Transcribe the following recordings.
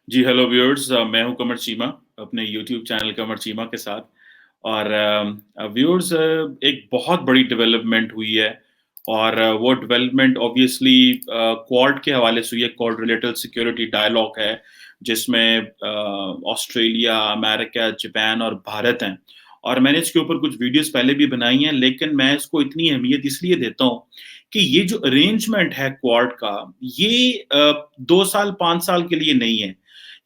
जी, hello viewers. मैं हूँ कमर चीमा, अपने यूट्यूब चैनल कमर चीमा के साथ। और व्यूअर्स, एक बहुत बड़ी डेवलपमेंट हुई है। और वो डेवलपमेंट ऑब्वियसली क्वाड के हवाले से हुई है। क्वाड रिलेटेड सिक्योरिटी डायलॉग है, जिसमें ऑस्ट्रेलिया, अमेरिका, जापान और भारत हैं। और मैंने इसके ऊपर कुछ वीडियोस पहले भी बनाई हैं, लेकिन मैं इसको इतनी अहमियत इसलिए देता हूँ कि ये जो अरेंजमेंट है क्वाड का, ये 2 साल, 5 साल के लिए नहीं है।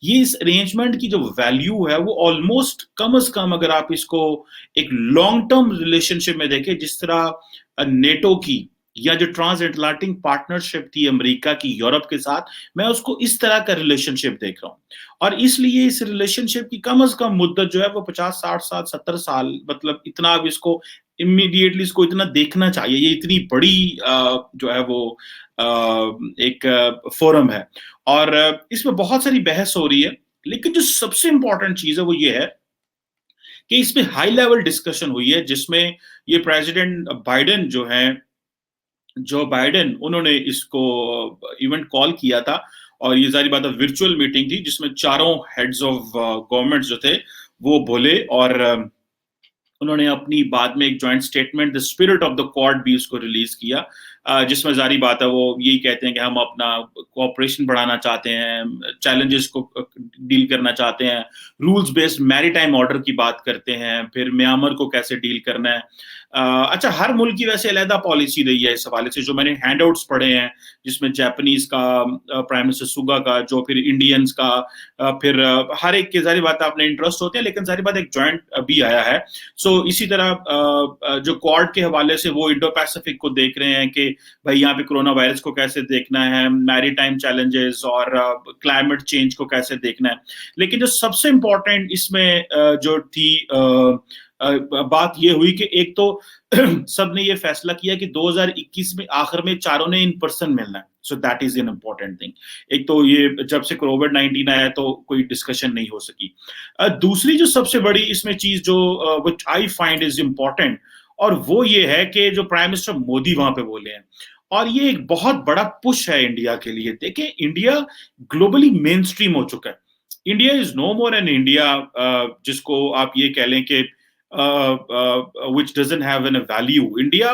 ये इस अरेंजमेंट की जो वैल्यू है वो ऑलमोस्ट कम से कम, अगर आप इसको एक लॉन्ग टर्म रिलेशनशिप में देखें, जिस तरह नेटो की या जो ट्रांस अटलांटिक पार्टनरशिप थी अमेरिका की यूरोप के साथ, मैं उसको इस तरह का रिलेशनशिप देख रहा हूँ। और इसलिए इस रिलेशनशिप की कम से कम मुद्दत जो है वो 50, 60 साल, 70 साल, मतलब इतना अब इसको इमीडिएटली इसको इतना देखना चाहिए। ये इतनी बड़ी जो है वो एक फोरम है। और इसमें बहुत सारी बहस हो रही है, लेकिन जो सबसे इंपॉर्टेंट चीज है वो ये है कि इसमें हाई लेवल डिस्कशन हुई है, जिसमें ये प्रेसिडेंट बाइडेन जो है, जो बाइडेन, उन्होंने इसको इवेंट कॉल किया था। और ये सारी बात वर्चुअल मीटिंग थी, जिसमें चारों हेड्स ऑफ गवर्नमेंट जो थे वो बोले। और उन्होंने अपनी बाद में एक joint statement the spirit of the quad भी उसको रिलीज किया, जिसमें जारी बात है वो यही कहते हैं कि हम अपना कोऑपरेशन बढ़ाना चाहते हैं, चैलेंजेस को डील करना चाहते हैं, रूल्स बेस्ड मैरीटाइम ऑर्डर की बात करते हैं, फिर म्यांमार को कैसे डील करना है। अच्छा, हर मुल्क की वैसे अलहदा पॉलिसी रही है इस हवाले से। जो मैंने हैंडआउट्स पढ़े हैं, जिसमें जापानीज का, प्राइम मिनिस्टर सुगा का, जो फिर इंडियंस का, फिर हर एक की सारी बात अपने इंटरेस्ट होते हैं, लेकिन सारी बात एक जॉइंट भी आया है। सो इसी तरह जो क्वाड के हवाले से वो इंडो पैसिफिक को देख रहे हैं कि भाई यहाँ पे कोरोना वायरस को कैसे देखना है, मैरीटाइम चैलेंजेस और क्लाइमेट चेंज को कैसे देखना है। लेकिन जो सबसे इंपॉर्टेंट इसमें जो थी बात ये हुई कि एक तो सबने ये फैसला किया कि 2021 में आखिर में चारों ने इन पर्सन मिलना है। So that is an important thing. एक तो ये जब से कोविड-19 आया तो कोई डिस्कशन नहीं हो सकी। दूसरी जो सबसे बड़ी इसमें चीज जो विच आई फाइंड इज इम्पोर्टेंट, और वो ये है कि जो प्राइम मिनिस्टर मोदी वहां पे बोले हैं, और ये एक बहुत बड़ा पुश है इंडिया के लिए। देखें, इंडिया ग्लोबली मेन स्ट्रीम हो चुका है। India is no more an India जिसको आप ये कह लें कि which doesn't have an value. India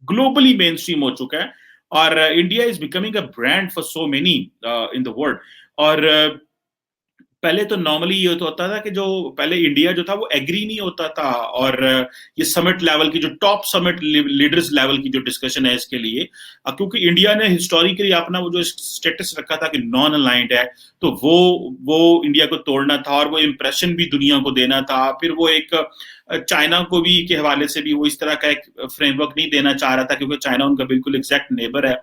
globally mainstream हो चुका है, और India is becoming a brand for so many in the world. और पहले तो नॉर्मली ये तो होता था कि जो पहले इंडिया जो था वो एग्री नहीं होता था, और ये समिट लेवल की, जो टॉप समिट लीडर्स लेवल की जो डिस्कशन है इसके लिए, क्योंकि इंडिया ने हिस्टोरिकली अपना वो जो स्टेटस रखा था कि नॉन अलाइंड है, तो वो इंडिया को तोड़ना था, और वो इम्प्रेशन भी दुनिया को देना था। फिर वो एक चाइना को भी के हवाले से भी वो इस तरह का एक फ्रेमवर्क नहीं देना चाह रहा था, क्योंकि चाइना उनका बिल्कुल एग्जैक्ट नेबर है,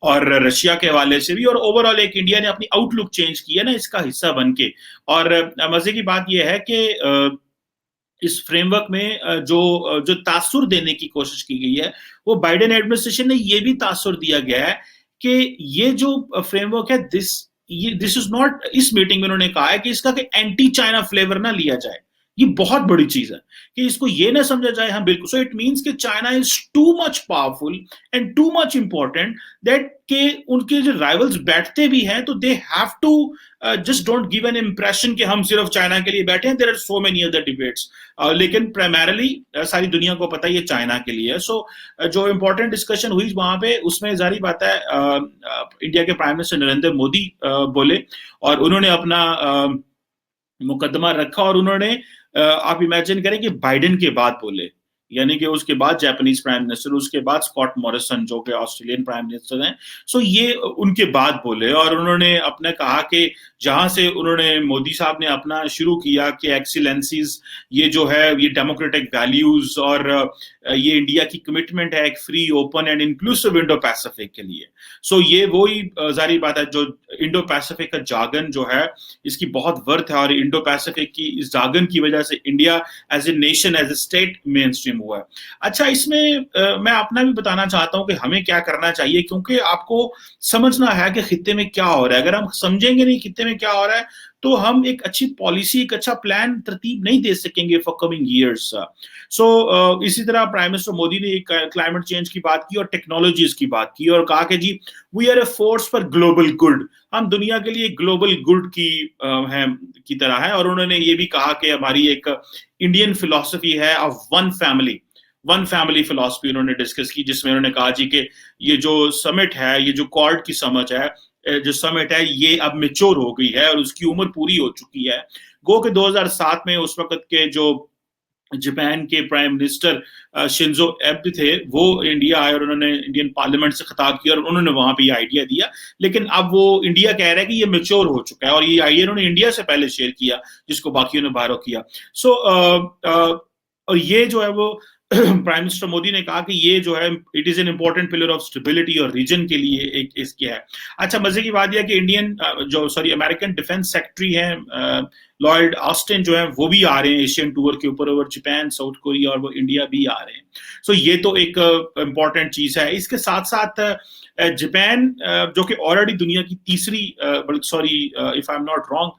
और रशिया के हवाले से भी। और ओवरऑल एक इंडिया ने अपनी आउटलुक चेंज की है ना इसका हिस्सा बन के। और मजे की बात यह है कि इस फ्रेमवर्क में जो तासुर देने की कोशिश की गई है, वो बाइडेन एडमिनिस्ट्रेशन ने ये भी तासुर दिया गया है कि ये जो फ्रेमवर्क है, दिस इज नॉट, इस मीटिंग में उन्होंने कहा है कि इसका एंटी चाइना फ्लेवर ना लिया जाए। ये बहुत बड़ी चीज है कि इसको ये ना समझा जाए, हाँ बिल्कुल। सो इट मीन्स कि China is too much powerful and too much important that के उनके जो राइवल्स बैठते भी हैं तो they have to just don't give an impression कि हम सिर्फ चाइना के लिए बैठे हैं। There are so many other debates, लेकिन प्राइमरली सारी दुनिया को पता है ये चाइना के लिए है। सो जो इंपॉर्टेंट डिस्कशन हुई वहां पे, उसमें जारी बात है इंडिया के प्राइम मिनिस्टर नरेंद्र मोदी बोले, और उन्होंने अपना मुकदमा रखा। और उन्होंने आप इमेजिन करें कि बाइडेन के बाद बोले, यानी कि उसके बाद जापानीज प्राइम मिनिस्टर, उसके बाद स्कॉट मॉरिसन जो कि ऑस्ट्रेलियन प्राइम मिनिस्टर हैं, सो ये उनके बाद बोले। और उन्होंने अपने कहा कि जहां से उन्होंने, मोदी साहब ने अपना शुरू किया कि एक्सीलेंसीज, ये जो है ये डेमोक्रेटिक वैल्यूज, और ये इंडिया की कमिटमेंट है एक free, open and inclusive Indo Pacific के लिए। सो ये वही जारी बात है, जो इंडो पैसिफिक का जागन जो है, इसकी बहुत वर्थ है, और इंडो पैसिफिक की इस जागन की वजह से India as a nation, as a state mainstream हुआ है। अच्छा, इसमें मैं अपना भी बताना चाहता हूं कि हमें क्या करना चाहिए, क्योंकि आपको समझना है कि खित्ते में क्या हो रहा है। अगर हम समझेंगे नहीं खित्ते में क्या हो रहा है, तो हम एक अच्छी पॉलिसी, एक अच्छा प्लान तरतीब नहीं दे सकेंगे फॉर कमिंग ईयर्स। सो इसी तरह प्राइम मिनिस्टर मोदी ने क्लाइमेट चेंज की बात की और टेक्नोलॉजीज की बात की और कहा कि जी we are a force for global good, हम दुनिया के लिए ग्लोबल गुड की है की तरह है। और उन्होंने ये भी कहा कि हमारी एक इंडियन फिलॉसफी है ऑफ वन फैमिली फिलॉसफी उन्होंने डिस्कस की, जिसमें उन्होंने कहा जी कि ये जो समिट है, ये जो क्वाड की समझ है, जो समिट है, ये अब मेच्योर हो गई है और उसकी उम्र पूरी हो चुकी है। गो के 2007 में उस वक्त के जो जापान के प्राइम मिनिस्टर शिंजो एबे थे, वो इंडिया आए और उन्होंने इंडियन पार्लियामेंट से खिताब किया और उन्होंने वहां पे ये आइडिया दिया। लेकिन अब वो इंडिया कह रहा है कि ये मेच्योर हो चुका है और ये आइडिया उन्होंने इंडिया से पहले शेयर किया, जिसको बाकियों ने बारो किया। सो और ये जो है वो प्राइम मिनिस्टर मोदी ने कहा कि ये जो है it is an important pillar of stability और रीजन के लिए एक इसके है। अच्छा, मजे की बात यह कि अमेरिकन डिफेंस सेक्रेटरी हैं लॉयड ऑस्टिन जो है वो भी आ रहे हैं एशियन टूर के ऊपर, और जापान, साउथ कोरिया और वो इंडिया भी आ रहे हैं। सो ये तो एक इम्पॉर्टेंट चीज है। इसके साथ साथ जापान जो कि ऑलरेडी दुनिया की तीसरी, sorry if I am not wrong,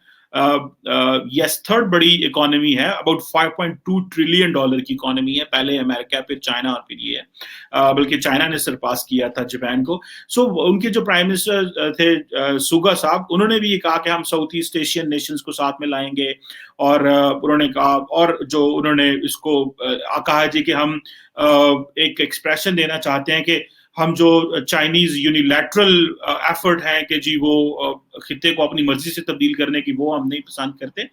yes third बड़ी इकोनॉमी है, अबाउट $5.2 ट्रिलियन की इकोनॉमी है। पहले अमेरिका, फिर चाइना और फिर ये है, बल्कि चाइना ने सरपास किया था जापान को। सो उनके जो प्राइम मिनिस्टर थे सुगा साहब, उन्होंने भी ये कहा कि हम साउथ ईस्ट एशियन नेशंस को साथ में लाएंगे। और उन्होंने कहा, और जो उन्होंने इसको कहा जी कि हम एक एक्सप्रेशन देना चाहते हैं कि हम जो चाइनीज यूनिलैटरल एफर्ट है कि जी वो खिते को अपनी मर्जी से तब्दील करने की, वो हम नहीं पसंद करते।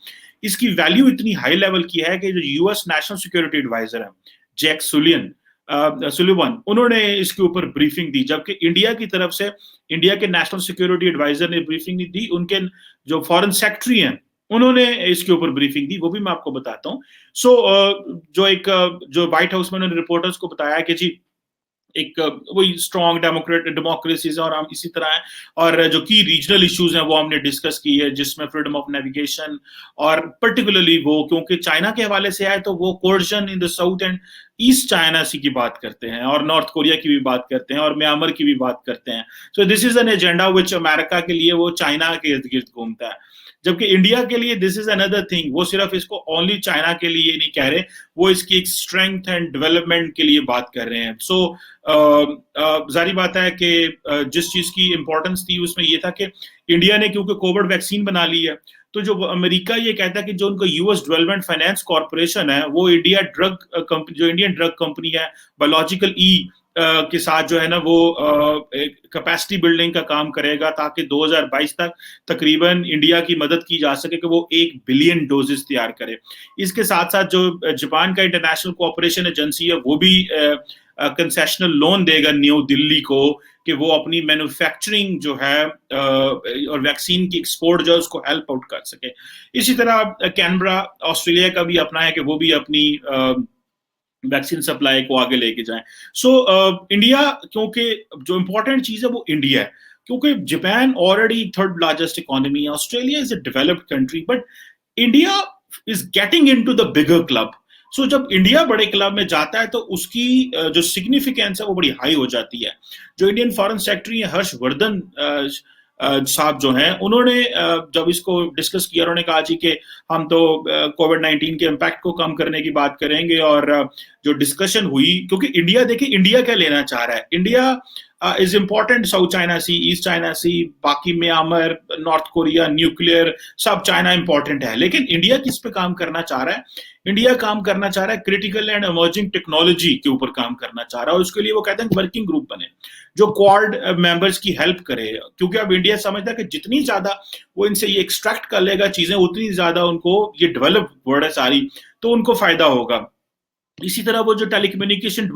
इसकी वैल्यू इतनी हाई लेवल की है कि जो यूएस नेशनल सिक्योरिटी एडवाइजर है जैक सुलिवन, उन्होंने इसके ऊपर ब्रीफिंग दी, जबकि इंडिया की तरफ से इंडिया के नेशनल सिक्योरिटी एडवाइजर ने ब्रीफिंग नहीं दी, उनके जो फॉरेन सेक्रेटरी हैं उन्होंने इसके ऊपर ब्रीफिंग दी, वो भी मैं आपको बताता हूँ। सो जो व्हाइट हाउस में उन्होंने रिपोर्टर्स को बताया कि जी एक वही स्ट्रॉन्ग डेमोक्रेसीज और हम इसी तरह है, और जो की रीजनल इश्यूज हैं वो हमने डिस्कस की है, जिसमें फ्रीडम ऑफ नेविगेशन और पर्टिकुलरली वो क्योंकि चाइना के हवाले से आए तो वो coercion in the south and east China sea की बात करते हैं, और नॉर्थ कोरिया की भी बात करते हैं, और म्यांमार की भी बात करते हैं। So this is an agenda which America के लिए वो चाइना के इर्द गिर्द घूमता है, जबकि इंडिया के लिए दिस इज अनदर थिंग। वो सिर्फ इसको ओनली चाइना के लिए नहीं कह रहे, वो इसकी एक स्ट्रेंथ एंड डेवलपमेंट के लिए बात कर रहे हैं। सो जारी बात है कि जिस चीज की इंपॉर्टेंस थी उसमें ये था कि इंडिया ने क्योंकि कोविड वैक्सीन बना ली है, तो जो अमेरिका ये कहता है कि जो उनका यूएस डेवलपमेंट फाइनेंस कॉर्पोरेशन है, वो इंडियन ड्रग कंपनी है बायोलॉजिकल के साथ जो है ना वो कैपेसिटी बिल्डिंग का काम करेगा, ताकि 2022 तक तकरीबन इंडिया की मदद की जा सके कि वो 1 बिलियन डोजेस तैयार करे। इसके साथ साथ जो जापान का इंटरनेशनल कोऑपरेशन एजेंसी है वो भी कंसेशनल लोन देगा न्यू दिल्ली को कि वो अपनी मैन्युफैक्चरिंग जो है और वैक्सीन की एक्सपोर्ट जो है उसको हेल्प आउट कर सके। इसी तरह कैनबरा ऑस्ट्रेलिया का भी अपना है कि वो भी अपनी वैक्सीन सप्लाई को आगे लेके जाएं। सो इंडिया, क्योंकि जो इंपॉर्टेंट चीज है वो इंडिया है, क्योंकि Japan already third largest economy है, Australia is a developed country, but India is getting into the bigger club. So जब इंडिया बड़े क्लब में जाता है तो उसकी जो सिग्निफिकेंस है वो बड़ी हाई हो जाती है। जो इंडियन फॉरेन सेक्रेटरी है हर्षवर्धन साहब जो हैं, उन्होंने जब इसको डिस्कस किया, उन्होंने कहा जी कि हम तो कोविड-19 के इम्पैक्ट को कम करने की बात करेंगे। और जो डिस्कशन हुई, क्योंकि इंडिया, देखिए इंडिया क्या लेना चाह रहा है, India is important south China sea, east China sea, बाकी म्यांमार, नॉर्थ कोरिया, न्यूक्लियर, सब चाइना इंपॉर्टेंट है, लेकिन इंडिया किस पे काम करना चाह रहा है? इंडिया काम करना चाह रहा है क्रिटिकल एंड इमर्जिंग टेक्नोलॉजी के ऊपर काम करना चाह रहा है, और उसके लिए वो कहते हैं वर्किंग ग्रुप बने जो क्वाड मेंबर्स की हेल्प करे, क्योंकि अब इंडिया समझता है कि जितनी ज्यादा वो इनसे ये एक्सट्रैक्ट कर लेगा चीजें, उतनी ज्यादा उनको, ये डेवलप्ड वर्ल्ड है सारी, तो उनको फायदा होगा। इसी तरह वो जो टेलीकम्युनिकेशन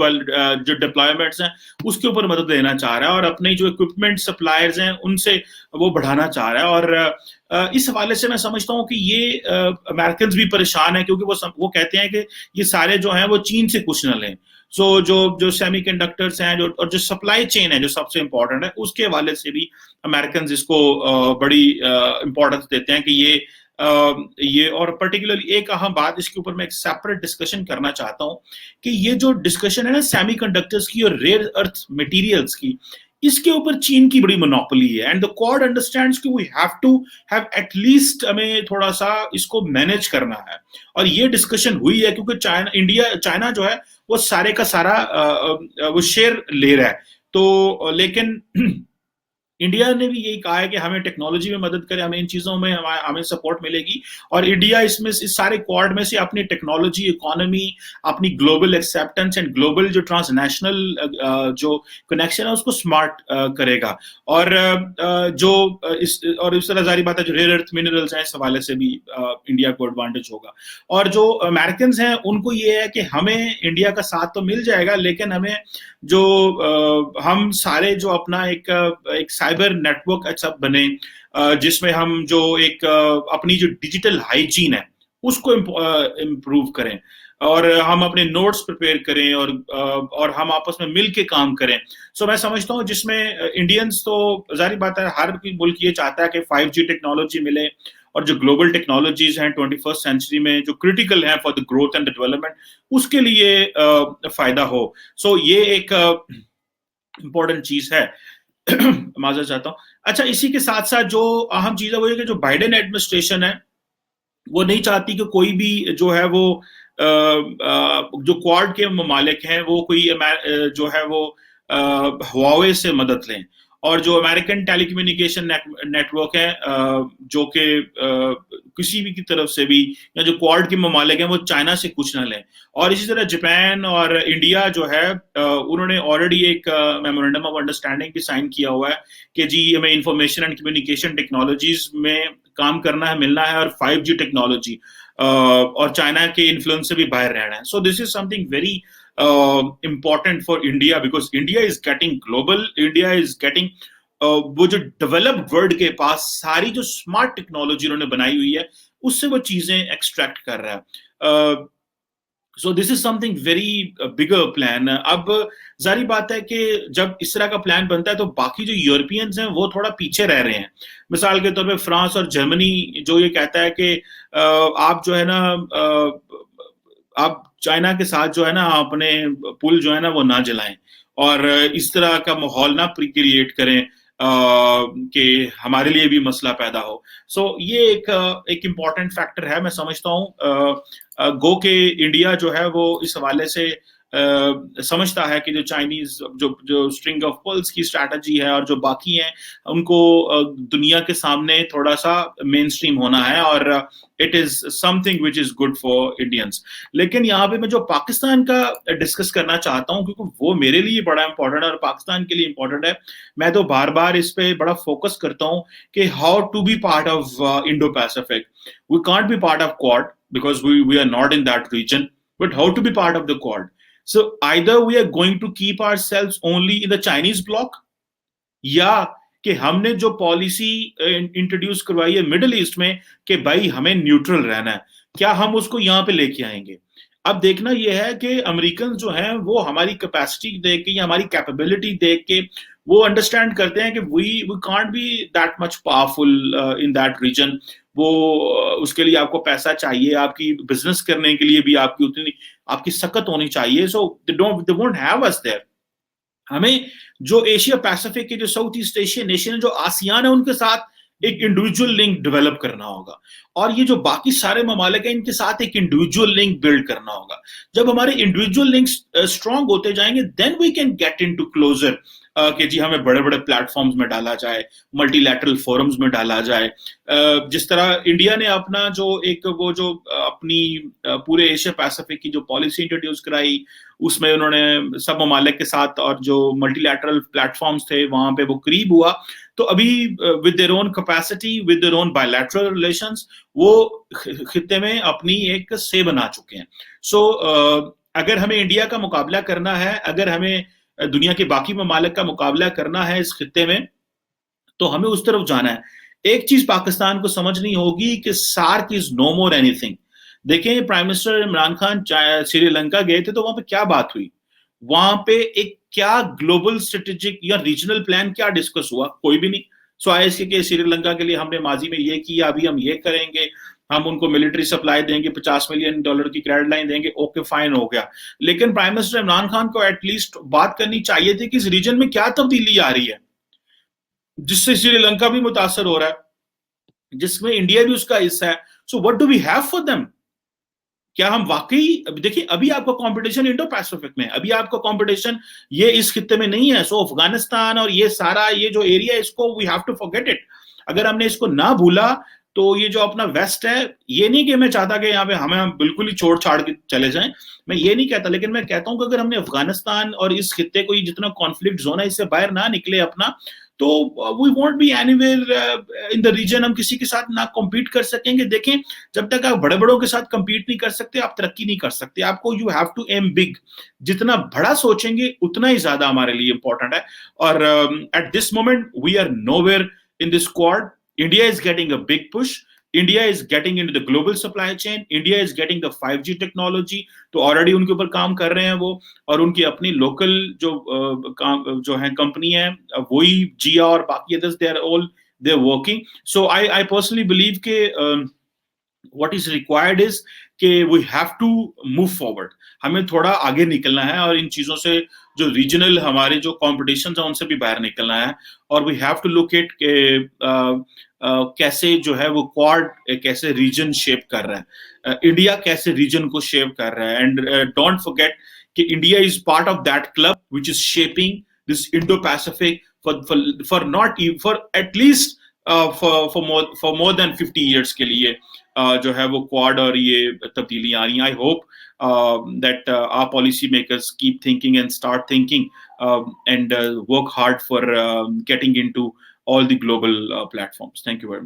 जो डिप्लॉयमेंट्स हैं उसके ऊपर मदद देना चाह रहा है, और अपने जो इक्विपमेंट सप्लायर्स हैं उनसे वो बढ़ाना चाह रहा है। और इस हवाले से मैं समझता हूँ कि ये अमेरिकन भी परेशान है, क्योंकि वो कहते हैं कि ये सारे जो हैं वो चीन से कुछ न लें। सो जो सेमीकंडक्टर्स हैं और जो सप्लाई चेन है जो सबसे इंपॉर्टेंट है, उसके हवाले से भी अमेरिकन इसको बड़ी इंपॉर्टेंस देते हैं कि ये और पर्टिकुलरली एक अहम बात, इसके ऊपर मैं एक सेपरेट डिस्कशन करना चाहता हूं कि ये जो डिस्कशन है ना सेमीकंडक्टर्स की और रेयर अर्थ मटेरियल्स की, इसके ऊपर चीन की बड़ी मोनोपोली है, एंड द क्वाड अंडरस्टैंड्स कि we have to have at least, हमें थोड़ा सा इसको मैनेज करना है। और ये डिस्कशन हुई है क्योंकि चाइना जो है वो सारे का सारा वो शेयर ले रहा है। तो लेकिन इंडिया ने भी यही कहा है कि हमें टेक्नोलॉजी में मदद करें, हमें इन चीजों में हमें सपोर्ट मिलेगी, और इंडिया इसमें इस सारे क्वाड में से अपनी टेक्नोलॉजी, इकोनॉमी, अपनी ग्लोबल एक्सेप्टेंस एंड ग्लोबल जो ट्रांसनेशनल जो कनेक्शन है उसको स्मार्ट करेगा। और इस तरह जारी बात है, जो रेयर अर्थ मिनरल्स हैं इस हवाले से भी इंडिया को एडवांटेज होगा। और जो अमेरिकन हैं उनको ये है कि हमें इंडिया का साथ तो मिल जाएगा, लेकिन हमें जो हम सारे जो अपना एक साइबर नेटवर्क अच्छा बने, जिसमें हम जो एक अपनी जो डिजिटल हाइजीन है उसको इम्प्रूव करें, और हम अपने नोट्स प्रिपेयर करें, और हम आपस में मिल के काम करें। सो मैं समझता हूँ जिसमें इंडियंस, तो जारी बात है हर मुल्क ये चाहता है कि 5G टेक्नोलॉजी मिले, और जो ग्लोबल टेक्नोलॉजीज हैं 21st सेंचुरी में जो क्रिटिकल है for the growth and development, उसके लिए फायदा हो। सो ये एक इंपॉर्टेंट चीज है। माजर चाहता हूँ। अच्छा, इसी के साथ साथ जो अहम चीज है वो ये कि जो बाइडेन एडमिनिस्ट्रेशन है वो नहीं चाहती कि कोई भी जो है वो जो क्वाड के ममालिक हैं वो कोई जो है वो हुआवे से मदद लें, और जो अमेरिकन टेलीकम्युनिकेशन नेटवर्क है जो कि किसी भी की तरफ से भी, या जो क्वाड के ममालिक हैं वो चाइना से कुछ ना लें। और इसी तरह जापान और इंडिया जो है उन्होंने ऑलरेडी एक मेमोरेंडम ऑफ अंडरस्टैंडिंग भी साइन किया हुआ है कि जी हमें इंफॉर्मेशन एंड कम्युनिकेशन टेक्नोलॉजीज में काम करना है, मिलना है, और 5G टेक्नोलॉजी और चाइना के इन्फ्लुएंस से भी बाहर रहना है। So this is something very important for India, because India is getting global, India is getting वो जो डेवलप्ड वर्ल्ड के पास सारी जो स्मार्ट टेक्नोलॉजी उन्होंने बनाई हुई है उससे वो चीजें एक्सट्रैक्ट कर रहा है। So this is something very bigger plan. अब जारी बात है कि जब इस तरह का प्लान बनता है तो बाकी जो यूरोपियंस हैं वो थोड़ा पीछे रह रहे हैं। मिसाल के तौर पे फ्रांस और जर्मनी जो ये कहता है कि आप जो है ना आप चाइना के साथ जो है ना अपने पुल जो है ना वो ना जलाएं, और इस तरह का माहौल ना क्रिएट करें कि हमारे लिए भी मसला पैदा हो। सो ये एक इम्पॉर्टेंट फैक्टर है। मैं समझता हूँ गो के इंडिया जो है वो इस हवाले से समझता है कि जो चाइनीज जो स्ट्रिंग ऑफ पर्ल्स की स्ट्रैटेजी है और जो बाकी हैं उनको दुनिया के सामने थोड़ा सा मेन स्ट्रीम होना है, और it is something which is good for Indians. लेकिन यहाँ पे मैं जो पाकिस्तान का डिस्कस करना चाहता हूँ क्योंकि वो मेरे लिए बड़ा इंपॉर्टेंट है और पाकिस्तान के लिए इंपॉर्टेंट है, मैं तो बार बार इस पे बड़ा फोकस करता हूँ कि how to be part of Indo Pacific. We can't be part of Quad because we are not in that region, but how to be part of the Quad. So either we are going to keep ourselves only in the Chinese bloc, या कि हमने जो policy introduce करवाई है middle east में कि भाई हमें न्यूट्रल रहना है, क्या हम उसको यहाँ पे लेके आएंगे। अब देखना यह है कि अमेरिकन जो हैं वो हमारी कैपेसिटी देख के या हमारी कैपेबिलिटी देख के वो अंडरस्टैंड करते हैं कि we can't be that much powerful in that region. वो उसके लिए आपको पैसा चाहिए, आपकी बिजनेस करने के लिए भी आपकी उतनी आपकी सकत होनी चाहिए। So they won't have us there. हमें जो एशिया पैसिफिक के जो साउथ ईस्ट एशियन नेशन जो आसियान है उनके साथ एक इंडिविजुअल लिंक डेवलप करना होगा, और ये जो बाकी सारे ममालिक हैं इनके साथ एक इंडिविजुअल लिंक बिल्ड करना होगा। जब हमारे इंडिविजुअल लिंक्स स्ट्रांग होते जाएंगे then we can get into closer कि जी हमें बड़े बड़े प्लेटफॉर्म्स में डाला जाए, मल्टीलैटरल फोरम्स में डाला जाए। जिस तरह इंडिया ने अपना जो एक वो जो अपनी पूरे एशिया पैसिफिक की जो पॉलिसी इंट्रोड्यूस कराई उसमें उन्होंने सब ममालिक के साथ और जो मल्टीलैटरल प्लेटफॉर्म्स थे वहां पे वो करीब हुआ। तो अभी with their own capacity, with their own bilateral relations वो खित्ते में अपनी एक से बना चुके हैं। सो अगर हमें इंडिया का मुकाबला करना है, अगर हमें दुनिया के बाकी ममालिक का मुकाबला करना है इस खित्ते में, तो हमें उस तरफ जाना है। एक चीज पाकिस्तान को समझनी होगी कि SAARC is no more anything. देखें प्राइम मिनिस्टर इमरान खान श्रीलंका गए थे तो वहां पे क्या बात हुई, वहां पे एक क्या ग्लोबल स्ट्रेटेजिक या रीजनल प्लान क्या डिस्कस हुआ, कोई भी नहीं। सो ISK के श्रीलंका के लिए हमने माजी में ये किया, अभी हम ये करेंगे, हम उनको मिलिट्री सप्लाई देंगे, $50 मिलियन की क्रेडिट लाइन देंगे, ओके फाइन हो गया। लेकिन प्राइम मिनिस्टर इमरान खान को एटलीस्ट बात करनी चाहिए थी कि इस रीजन में क्या तब्दीली आ रही है जिससे श्रीलंका भी मुतासर हो रहा है, जिसमें इंडिया भी उसका हिस्सा है। So what do we have for them? क्या हम वाकई, देखिए अभी आपका कंपटीशन इंडो पैसिफिक में, अभी आपका कंपटीशन ये इस खित्ते में नहीं है। सो अफगानिस्तान और ये सारा ये जो एरिया, इसको we have to forget it. अगर हमने इसको ना भूला तो ये जो अपना वेस्ट है, ये नहीं कि मैं चाहता कि यहाँ पे हम बिल्कुल ही छोड़ छाड़ के चले जाएं, मैं ये नहीं कहता, लेकिन मैं कहता हूं कि अगर हमने अफगानिस्तान और इस खित्ते को जितना कॉन्फ्लिक्ट जोन है इससे बाहर ना निकले अपना, तो we won't be anywhere in the region, हम किसी के साथ ना कॉम्पीट कर सकेंगे। देखें, जब तक आप बड़े बड़ों के साथ कम्पीट नहीं कर सकते, आप तरक्की नहीं कर सकते। आपको you have to aim big, जितना बड़ा सोचेंगे उतना ही ज्यादा हमारे लिए इंपॉर्टेंट है। और at this moment we are nowhere in this Quad. India is getting a big push. India is getting into the global supply chain. India is getting the 5G technology. तो ऑलरेडी उनके ऊपर काम कर रहे हैं वो, और उनकी अपनी लोकल जो है कंपनी है, वही जिया और बाकी others, they are all they are working. So I personally believe के what is required is कि we have to move forward, हमें थोड़ा आगे निकलना है और इन चीजों से जो रीजनल हमारे जो कॉम्पिटिशन है उनसे भी बाहर निकलना है। और we have to look at कैसे जो है वो क्वाड कैसे रीजन शेप कर रहा है, इंडिया कैसे रीजन को शेप कर रहा है। एंड डोंट फॉरगेट कि India is part of that club which is shaping this Indo Pacific for not for at least for more than 50 years के लिए जो है वो क्वाड और ये तब्दीलियां आ रही हैं। I hope that our policy makers keep thinking and start thinking and work hard for getting into all the global platforms. Thank you very much.